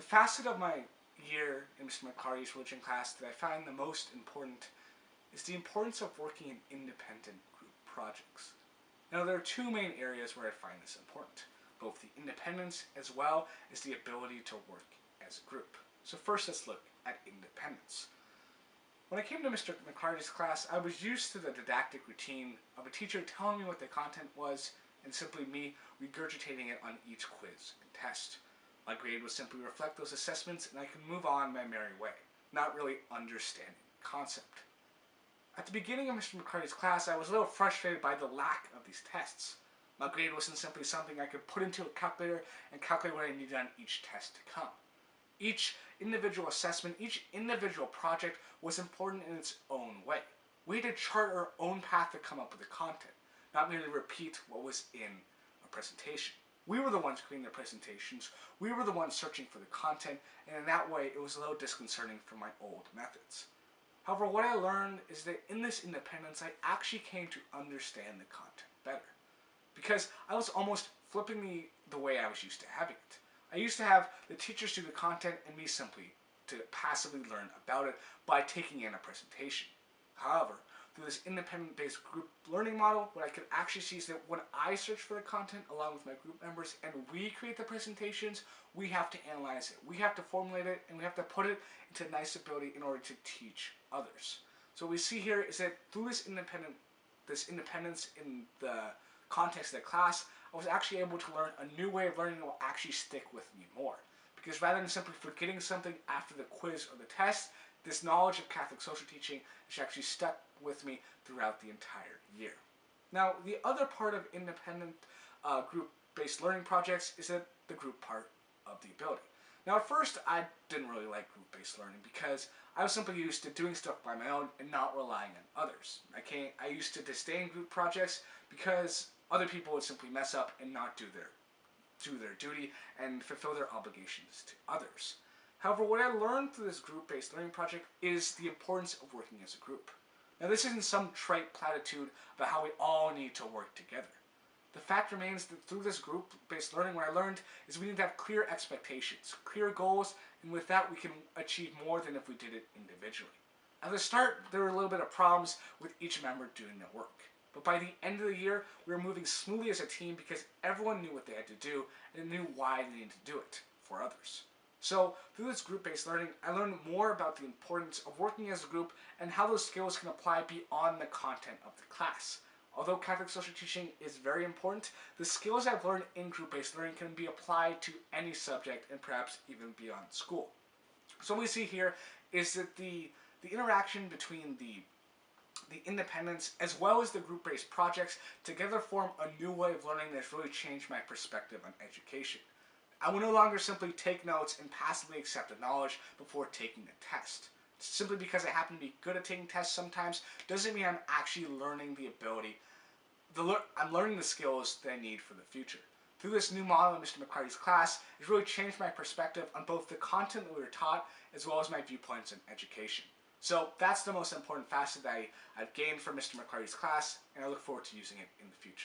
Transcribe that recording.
The facet of my year in Mr. McCarty's religion class that I find the most important is the importance of working in independent group projects. Now, there are two main areas where I find this important, both the independence as well as the ability to work as a group. So first, let's look at independence. When I came to Mr. McCarty's class, I was used to the didactic routine of a teacher telling me what the content was and simply me regurgitating it on each quiz and test. My grade would simply reflect those assessments and I could move on my merry way, not really understanding the concept. At the beginning of Mr. McCarty's class, I was a little frustrated by the lack of these tests. My grade wasn't simply something I could put into a calculator and calculate what I needed on each test to come. Each individual assessment, each individual project was important in its own way. We had to chart our own path to come up with the content, not merely repeat what was in a presentation. We were the ones creating the presentations, we were the ones searching for the content, and in that way it was a little disconcerting from my old methods. However, what I learned is that in this independence I actually came to understand the content better. Because I was almost flipping the way I was used to having it. I used to have the teachers do the content and me simply to passively learn about it by taking in a presentation. However, through this independent-based group learning model, what I could actually see is that when I search for the content along with my group members and we create the presentations, we have to analyze it, we have to formulate it, and we have to put it into nice ability in order to teach others. So what we see here is that through this independence in the context of the class, I was actually able to learn a new way of learning that will actually stick with me more. Because rather than simply forgetting something after the quiz or the test, this knowledge of Catholic social teaching has actually stuck with me throughout the entire year. Now, the other part of independent group-based learning projects is that the group part of the ability. Now, at first, I didn't really like group-based learning because I was simply used to doing stuff by my own and not relying on others. I used to disdain group projects because other people would simply mess up and not do their duty and fulfill their obligations to others. However, what I learned through this group-based learning project is the importance of working as a group. Now, this isn't some trite platitude about how we all need to work together. The fact remains that through this group-based learning, what I learned is we need to have clear expectations, clear goals, and with that we can achieve more than if we did it individually. At the start, there were a little bit of problems with each member doing their work. But by the end of the year, we were moving smoothly as a team because everyone knew what they had to do and knew why they needed to do it for others. So, through this group-based learning, I learned more about the importance of working as a group and how those skills can apply beyond the content of the class. Although Catholic social teaching is very important, the skills I've learned in group-based learning can be applied to any subject and perhaps even beyond school. So what we see here is that the interaction between the independence as well as the group-based projects together form a new way of learning that's really changed my perspective on education. I will no longer simply take notes and passively accept the knowledge before taking the test. Simply because I happen to be good at taking tests sometimes doesn't mean I'm actually learning the ability. I'm learning the skills that I need for the future. Through this new model in Mr. McCarty's class, it's really changed my perspective on both the content that we were taught as well as my viewpoints in education. So that's the most important facet that I've gained from Mr. McCarty's class, and I look forward to using it in the future.